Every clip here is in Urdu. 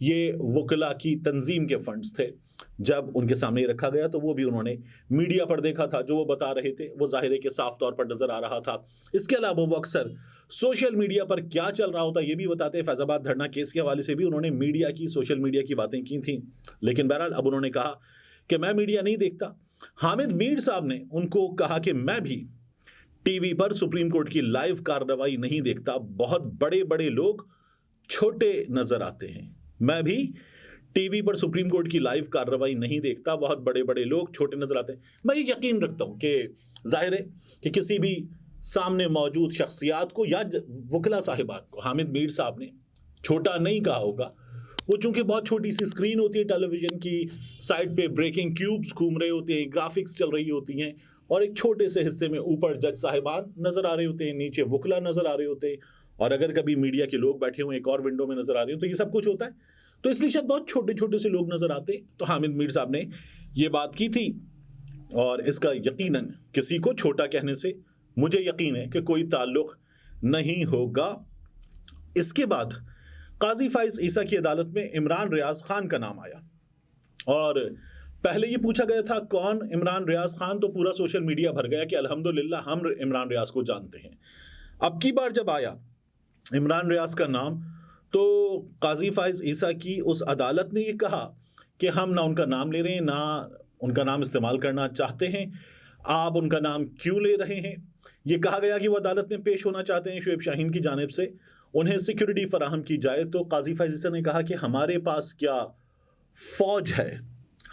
یہ وکلا کی تنظیم کے فنڈز تھے. جب ان کے سامنے رکھا گیا تو وہ بھی انہوں نے میڈیا پر دیکھا تھا. جو وہ بتا رہے تھے وہ ظاہر ہے کہ صاف طور پر نظر آ رہا تھا. اس کے علاوہ وہ اکثر سوشل میڈیا پر کیا چل رہا ہوتا یہ بھی بتاتے. فیض آباد دھرنا کیس کے حوالے سے بھی انہوں نے میڈیا کی سوشل میڈیا کی باتیں کی تھیں. لیکن بہرحال اب انہوں نے کہا کہ میں میڈیا نہیں دیکھتا. حامد میر صاحب نے ان کو کہا کہ میں بھی ٹی وی پر سپریم کورٹ کی لائیو کارروائی نہیں دیکھتا. بہت بڑے بڑے لوگ چھوٹے نظر آتے ہیں. میں بھی ٹی وی پر سپریم کورٹ کی لائیو کارروائی نہیں دیکھتا. بہت بڑے بڑے لوگ چھوٹے نظر آتے ہیں. میں یہ یقین رکھتا ہوں کہ ظاہر ہے کہ کسی بھی سامنے موجود شخصیات کو یا وکلا صاحبان کو حامد میر صاحب نے چھوٹا نہیں کہا ہوگا. وہ چونکہ بہت چھوٹی سی اسکرین ہوتی ہے ٹیلی ویژن کی, سائڈ پہ بریکنگ کیوبز گھوم رہے ہوتے ہیں, گرافکس چل رہی ہوتی ہیں, اور ایک چھوٹے سے حصے میں اوپر جج صاحبان نظر آ رہے ہوتے ہیں, نیچے وکلا نظر آ رہے ہوتے ہیں, اور اگر کبھی میڈیا کے لوگ بیٹھے ہوئے ایک اور ونڈو میں نظر آ رہے ہوں تو یہ سب کچھ ہوتا ہے. تو اس لیے شاید بہت چھوٹے چھوٹے سے لوگ نظر آتے. تو حامد میر صاحب نے یہ بات کی تھی, اور اس کا یقیناً کسی کو چھوٹا کہنے سے مجھے یقین ہے کہ کوئی تعلق نہیں ہوگا. اس کے بعد قاضی فائز عیسیٰ کی عدالت میں عمران ریاض خان کا نام آیا, اور پہلے یہ پوچھا گیا تھا کون عمران ریاض خان, تو پورا سوشل میڈیا بھر گیا کہ الحمدللہ ہم عمران ریاض کو جانتے ہیں. اب کی بار جب آیا عمران ریاض کا نام تو قاضی فائز عیسیٰ کی اس عدالت نے یہ کہا کہ ہم نہ ان کا نام لے رہے ہیں, نہ ان کا نام استعمال کرنا چاہتے ہیں. آپ ان کا نام کیوں لے رہے ہیں؟ یہ کہا گیا کہ وہ عدالت میں پیش ہونا چاہتے ہیں شعیب شاہین کی جانب سے, انہیں سیکیورٹی فراہم کی جائے. تو قاضی فائز عیسیٰ نے کہا کہ ہمارے پاس کیا فوج ہے,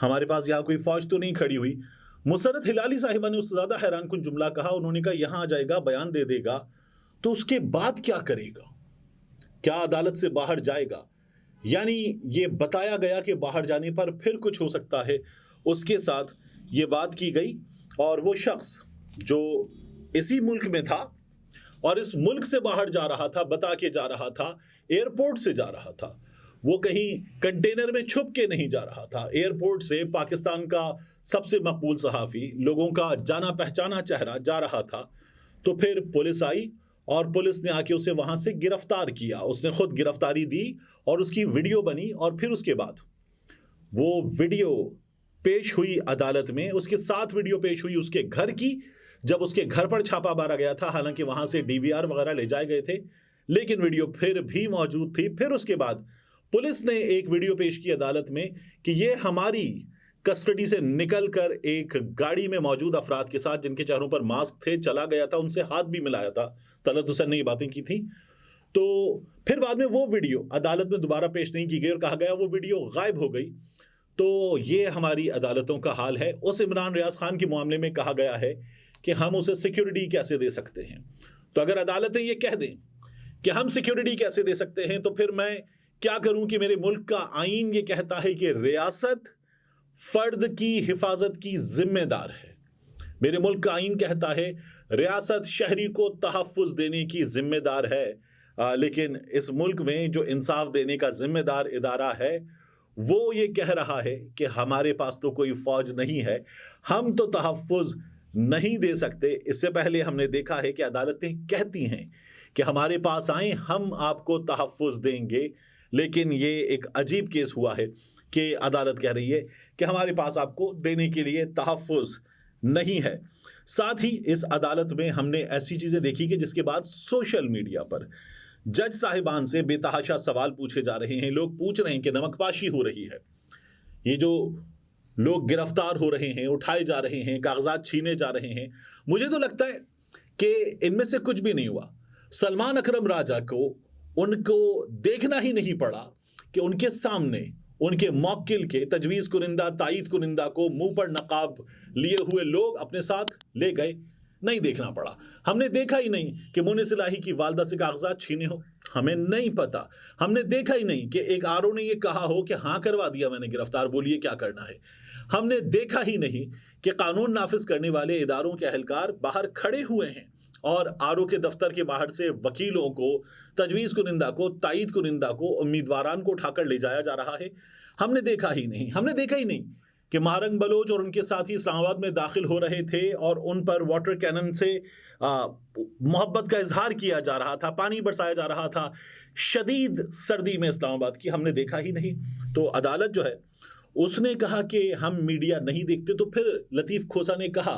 ہمارے پاس یہاں کوئی فوج تو نہیں کھڑی ہوئی. مسرت ہلالی صاحبہ نے اس سے زیادہ حیران کن جملہ کہا. انہوں نے کہا یہاں آ جائے گا, بیان دے دے گا, تو اس کے بعد کیا کرے گا؟ کیا عدالت سے باہر جائے گا؟ یعنی یہ بتایا گیا کہ باہر جانے پر پھر کچھ ہو سکتا ہے. اس کے ساتھ یہ بات کی گئی, اور وہ شخص جو اسی ملک میں تھا اور اس ملک سے باہر جا رہا تھا, بتا کے جا رہا تھا, ایئرپورٹ سے جا رہا تھا, وہ کہیں کنٹینر میں چھپ کے نہیں جا رہا تھا. ایئرپورٹ سے پاکستان کا سب سے مقبول صحافی, لوگوں کا جانا پہچانا چہرہ جا رہا تھا. تو پھر پولیس آئی اور پولیس نے آ کے اسے وہاں سے گرفتار کیا. اس نے خود گرفتاری دی اور اس کی ویڈیو بنی, اور پھر اس کے بعد وہ ویڈیو پیش ہوئی عدالت میں. اس کے ساتھ ویڈیو پیش ہوئی اس کے گھر کی, جب اس کے گھر پر چھاپا مارا گیا تھا. حالانکہ وہاں سے ڈی وی آر وغیرہ لے جائے گئے تھے, لیکن ویڈیو پھر بھی موجود تھی. پھر اس کے بعد پولیس نے ایک ویڈیو پیش کی عدالت میں کہ یہ ہماری کسٹڈی سے نکل کر ایک گاڑی میں موجود افراد کے ساتھ, جن کے چہروں پر ماسک تھے, چلا گیا تھا, ان سے ہاتھ بھی ملایا تھا. طلعت حسین نے یہ باتیں کی تھیں. تو پھر بعد میں وہ ویڈیو عدالت میں دوبارہ پیش نہیں کی گئی اور کہا گیا وہ ویڈیو غائب ہو گئی. تو یہ ہماری عدالتوں کا حال ہے. اس عمران ریاض خان کے معاملے میں کہا گیا ہے کہ ہم اسے سیکیورٹی کیسے دے سکتے ہیں. تو اگر عدالتیں یہ کہہ دیں کہ ہم سیکیورٹی کیسے دے سکتے ہیں, تو پھر میں کیا کروں کہ میرے ملک کا آئین یہ کہتا ہے کہ ریاست فرد کی حفاظت کی ذمہ دار ہے. میرے ملک کا آئین کہتا ہے ریاست شہری کو تحفظ دینے کی ذمہ دار ہے, لیکن اس ملک میں جو انصاف دینے کا ذمہ دار ادارہ ہے وہ یہ کہہ رہا ہے کہ ہمارے پاس تو کوئی فوج نہیں ہے, ہم تو تحفظ نہیں دے سکتے. اس سے پہلے ہم نے دیکھا ہے کہ عدالتیں کہتی ہیں کہ ہمارے پاس آئیں, ہم آپ کو تحفظ دیں گے. لیکن یہ ایک عجیب کیس ہوا ہے کہ عدالت کہہ رہی ہے کہ ہمارے پاس آپ کو دینے کے لیے تحفظ نہیں ہے. ساتھ ہی اس عدالت میں ہم نے ایسی چیزیں دیکھی کہ جس کے بعد سوشل میڈیا پر جج صاحبان سے بے تحاشا سوال پوچھے جا رہے ہیں. لوگ پوچھ رہے ہیں کہ نمک پاشی ہو رہی ہے, یہ جو لوگ گرفتار ہو رہے ہیں, اٹھائے جا رہے ہیں, کاغذات چھینے جا رہے ہیں, مجھے تو لگتا ہے کہ ان میں سے کچھ بھی نہیں ہوا. سلمان اکرم راجہ کو ان کو دیکھنا ہی نہیں پڑا کہ ان کے سامنے ان کے موکل کے تجویز کنندہ, تائید کنندہ کو منہ پر نقاب لیے ہوئے لوگ اپنے ساتھ لے گئے. نہیں دیکھنا پڑا. ہم نے دیکھا ہی نہیں کہ مونس الہی کی والدہ سے کاغذات چھینے ہو, ہمیں نہیں پتا. ہم نے دیکھا ہی نہیں کہ ایک آرو نے یہ کہا ہو کہ ہاں کروا دیا میں نے گرفتار, بولیے کیا کرنا ہے. ہم نے دیکھا ہی نہیں کہ قانون نافذ کرنے والے اداروں کے اہلکار باہر کھڑے ہوئے ہیں اور آرو کے دفتر کے باہر سے وکیلوں کو, تجویز کنندہ کو, تائید کنندہ کو, امیدواران کو اٹھا کر لے جایا جا رہا ہے. ہم نے دیکھا ہی نہیں. ہم نے دیکھا ہی نہیں کہ مہرنگ بلوچ اور ان کے ساتھی اسلام آباد میں داخل ہو رہے تھے اور ان پر واٹر کینن سے محبت کا اظہار کیا جا رہا تھا، پانی برسایا جا رہا تھا شدید سردی میں اسلام آباد کی، ہم نے دیکھا ہی نہیں۔ تو عدالت جو ہے اس نے کہا کہ ہم میڈیا نہیں دیکھتے، تو پھر لطیف کھوسا نے کہا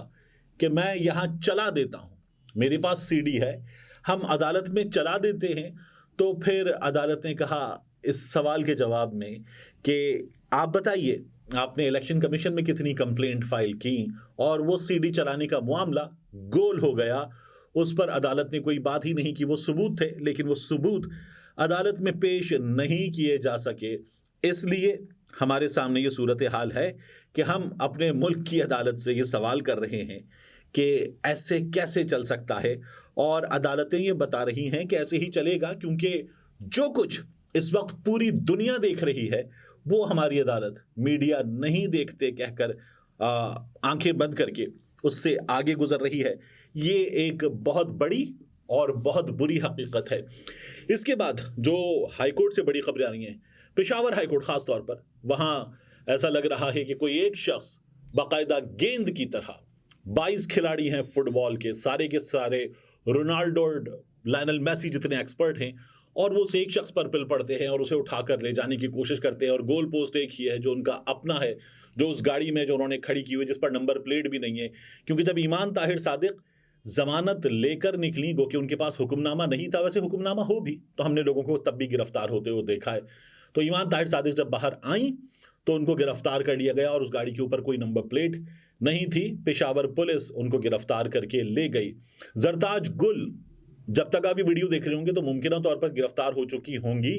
کہ میں یہاں چلا دیتا ہوں، میرے پاس سی ڈی ہے، ہم عدالت میں چلا دیتے ہیں۔ تو پھر عدالت نے کہا اس سوال کے جواب میں کہ آپ بتائیے آپ نے الیکشن کمیشن میں کتنی کمپلینٹ فائل کی، اور وہ سی ڈی چلانے کا معاملہ گول ہو گیا۔ اس پر عدالت نے کوئی بات ہی نہیں کی، وہ ثبوت تھے لیکن وہ ثبوت عدالت میں پیش نہیں کیے جا سکے۔ اس لیے ہمارے سامنے یہ صورتحال ہے کہ ہم اپنے ملک کی عدالت سے یہ سوال کر رہے ہیں کہ ایسے کیسے چل سکتا ہے، اور عدالتیں یہ بتا رہی ہیں کہ ایسے ہی چلے گا، کیونکہ جو کچھ اس وقت پوری دنیا دیکھ رہی ہے وہ ہماری عدالت میڈیا نہیں دیکھتے کہہ کر آنکھیں بند کر کے اس سے آگے گزر رہی ہے۔ یہ ایک بہت بڑی اور بہت بری حقیقت ہے۔ اس کے بعد جو ہائی کورٹ سے بڑی خبریں آ رہی ہیں، پشاور ہائی کورٹ خاص طور پر، وہاں ایسا لگ رہا ہے کہ کوئی ایک شخص باقاعدہ گیند کی طرح 22 کھلاڑی ہیں فٹ بال کے سارے رونالڈو اور لائنل میسی جتنے ایکسپرٹ ہیں، اور وہ اسے ایک شخص پر پل پڑتے ہیں اور اسے اٹھا کر لے جانے کی کوشش کرتے ہیں، اور گول پوسٹ ایک ہی ہے جو ان کا اپنا ہے، جو اس گاڑی میں جو انہوں نے کھڑی کی ہوئی جس پر نمبر پلیٹ بھی نہیں ہے، کیونکہ جب ایمان طاہر صادق ضمانت لے کر نکلی، گو کہ ان کے پاس حکم نامہ نہیں تھا، ویسے حکم نامہ ہو بھی تو ہم نے لوگوں کو تب بھی گرفتار ہوتے ہوئے دیکھا ہے، تو ایمان طاہر صادق جب باہر آئیں تو ان کو گرفتار کر لیا گیا، اور اس گاڑی کے اوپر کوئی نمبر پلیٹ نہیں تھی۔ پشاور پولیس ان کو گرفتار کر کے لے گئی۔ زرتاج گل جب تک آپ یہ ویڈیو دیکھ رہے ہوں گے تو ممکنہ طور پر گرفتار ہو چکی ہوں گی،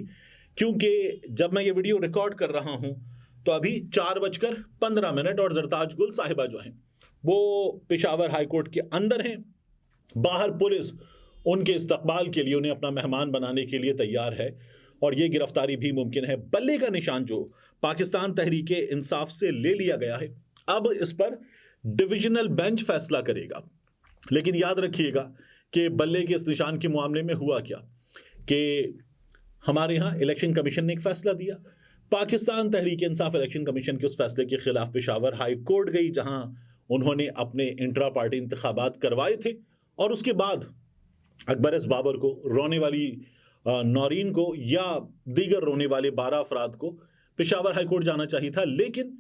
کیونکہ جب میں یہ ویڈیو ریکارڈ کر رہا ہوں تو ابھی 4:15 اور زرتاج گل صاحبہ جو ہیں وہ پشاور ہائی کورٹ کے اندر ہیں، باہر پولیس ان کے استقبال کے لیے، انہیں اپنا مہمان بنانے کے لیے تیار ہے، اور یہ گرفتاری بھی ممکن ہے۔ بلے کا نشان جو پاکستان تحریک انصاف سے لے لیا گیا ہے، اب اس پر ڈویژنل بینچ فیصلہ کرے گا، لیکن یاد رکھیے گا کہ بلے کے اس نشان کے معاملے میں ہوا کیا کہ ہمارے ہاں الیکشن کمیشن نے ایک فیصلہ دیا، پاکستان تحریک انصاف الیکشن کمیشن کے اس فیصلے کے خلاف پشاور ہائی کورٹ گئی، جہاں انہوں نے اپنے انٹرا پارٹی انتخابات کروائے تھے، اور اس کے بعد اکبر ایس بابر کو، رونے والی نورین کو، یا دیگر رونے والے 12 افراد کو پشاور ہائی کورٹ جانا چاہیے تھا، لیکن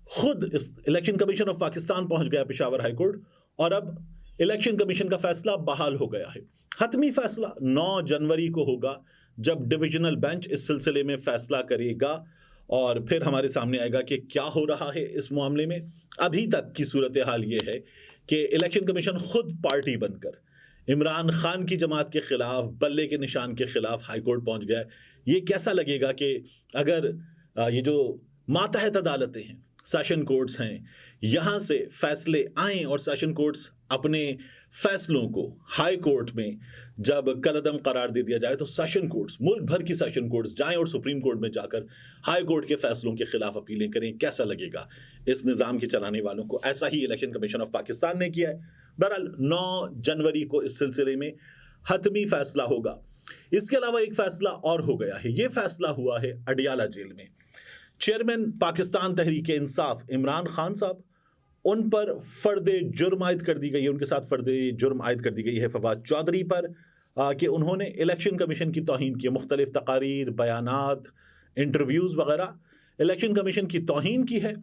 خود الیکشن کمیشن آف پاکستان پہنچ گیا پشاور ہائی کورٹ، اور اب الیکشن کمیشن کا فیصلہ بحال ہو گیا ہے۔ حتمی فیصلہ 9 جنوری کو ہوگا، جب ڈویژنل بینچ اس سلسلے میں فیصلہ کرے گا، اور پھر ہمارے سامنے آئے گا کہ کیا ہو رہا ہے اس معاملے میں۔ ابھی تک کی صورتحال یہ ہے کہ الیکشن کمیشن خود پارٹی بن کر عمران خان کی جماعت کے خلاف، بلے کے نشان کے خلاف ہائی کورٹ پہنچ گیا ہے۔ یہ کیسا لگے گا کہ اگر یہ جو ماتحت عدالتیں ہیں، سیشن کورٹس ہیں، یہاں سے فیصلے آئیں اور سیشن کورٹس اپنے فیصلوں کو ہائی کورٹ میں جب کالعدم قرار دے دیا جائے، تو سیشن کورٹس، ملک بھر کی سیشن کورٹس جائیں اور سپریم کورٹ میں جا کر ہائی کورٹ کے فیصلوں کے خلاف اپیلیں کریں۔ کیسا لگے گا اس نظام کے چلانے والوں کو؟ ایسا ہی الیکشن کمیشن آف پاکستان نے کیا ہے۔ بہرحال 9 جنوری کو اس سلسلے میں حتمی فیصلہ ہوگا۔ اس کے علاوہ ایک فیصلہ اور ہو گیا ہے، یہ فیصلہ ہوا ہے اڈیالہ جیل میں۔ چیئرمین پاکستان تحریک انصاف عمران خان صاحب، ان پر فرد جرم عائد کر دی گئی ہے، ان کے ساتھ فرد جرم عائد کر دی گئی ہے فواد چودھری پر، کہ انہوں نے الیکشن کمیشن کی توہین کی، مختلف تقاریر، بیانات، انٹرویوز وغیرہ الیکشن کمیشن کی توہین کی ہے،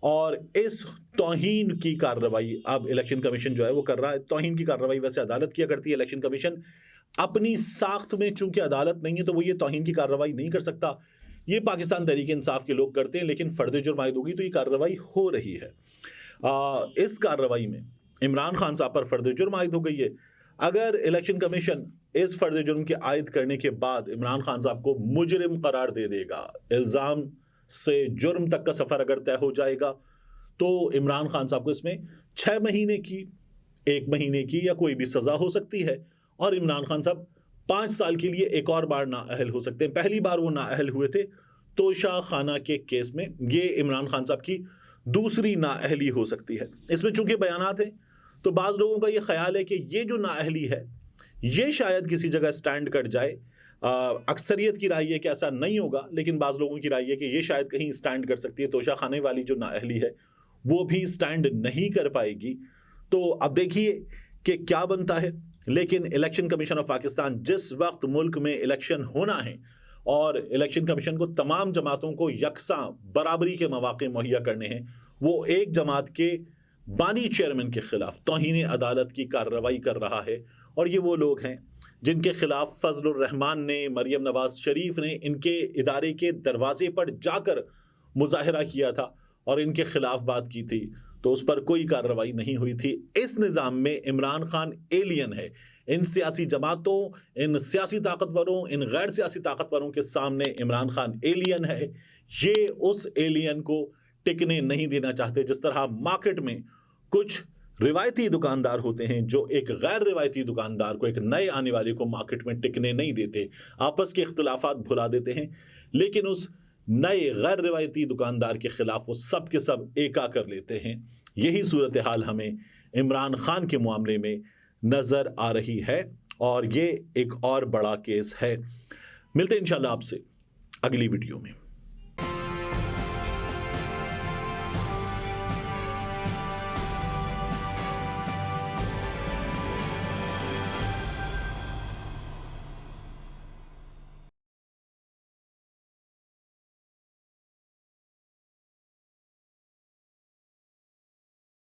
اور اس توہین کی کارروائی اب الیکشن کمیشن جو ہے وہ کر رہا ہے۔ توہین کی کارروائی ویسے عدالت کیا کرتی ہے، الیکشن کمیشن اپنی ساخت میں چونکہ عدالت نہیں ہے تو وہ یہ توہین کی کارروائی نہیں کر سکتا، یہ پاکستان تحریک انصاف کے لوگ کرتے ہیں، لیکن فرد جرم عائد ہوگی تو یہ کارروائی ہو رہی ہے۔ اس کارروائی میں عمران خان صاحب پر فرد جرم عائد ہو گئی ہے۔ اگر الیکشن کمیشن اس فرد جرم کے عائد کرنے کے بعد عمران خان صاحب کو مجرم قرار دے دے گا، الزام سے جرم تک کا سفر اگر طے ہو جائے گا، تو عمران خان صاحب کو اس میں 6 مہینے کی، 1 مہینے کی یا کوئی بھی سزا ہو سکتی ہے، اور عمران خان صاحب 5 سال کے لیے ایک اور بار نااہل ہو سکتے ہیں۔ پہلی بار وہ نااہل ہوئے تھے توشہ خانہ کے کیس میں، یہ عمران خان صاحب کی دوسری نااہلی ہو سکتی ہے۔ اس میں چونکہ بیانات ہیں تو بعض لوگوں کا یہ خیال ہے کہ یہ جو نااہلی ہے یہ شاید کسی جگہ سٹینڈ کر جائے۔ اکثریت کی رائے ہے کہ ایسا نہیں ہوگا، لیکن بعض لوگوں کی رائے ہے کہ یہ شاید کہیں سٹینڈ کر سکتی ہے۔ توشہ خانے والی جو نااہلی ہے وہ بھی سٹینڈ نہیں کر پائے گی. تو اب دیکھیے کہ کیا بنتا ہے. لیکن الیکشن کمیشن آف پاکستان جس وقت ملک میں الیکشن ہونا ہے اور الیکشن کمیشن کو تمام جماعتوں کو یکساں برابری کے مواقع مہیا کرنے ہیں، وہ ایک جماعت کے بانی چیئرمین کے خلاف توہین عدالت کی کارروائی کر رہا ہے. اور یہ وہ لوگ ہیں جن کے خلاف فضل الرحمان نے، مریم نواز شریف نے ان کے ادارے کے دروازے پر جا کر مظاہرہ کیا تھا اور ان کے خلاف بات کی تھی، تو اس پر کوئی کارروائی نہیں ہوئی تھی. اس نظام میں عمران خان ایلین ہے. ان سیاسی جماعتوں، ان سیاسی طاقتوروں، ان غیر سیاسی طاقتوروں کے سامنے عمران خان ایلین ہے. یہ اس ایلین کو ٹکنے نہیں دینا چاہتے. جس طرح مارکیٹ میں کچھ روایتی دکاندار ہوتے ہیں جو ایک غیر روایتی دکاندار کو، ایک نئے آنے والے کو مارکیٹ میں ٹکنے نہیں دیتے، آپس کے اختلافات بھلا دیتے ہیں، لیکن اس نئے غیر روایتی دکاندار کے خلاف وہ سب کے سب ایکا کر لیتے ہیں. یہی صورتحال ہمیں عمران خان کے معاملے میں نظر آ رہی ہے اور یہ ایک اور بڑا کیس ہے. ملتے ہیں انشاءاللہ آپ سے اگلی ویڈیو میں.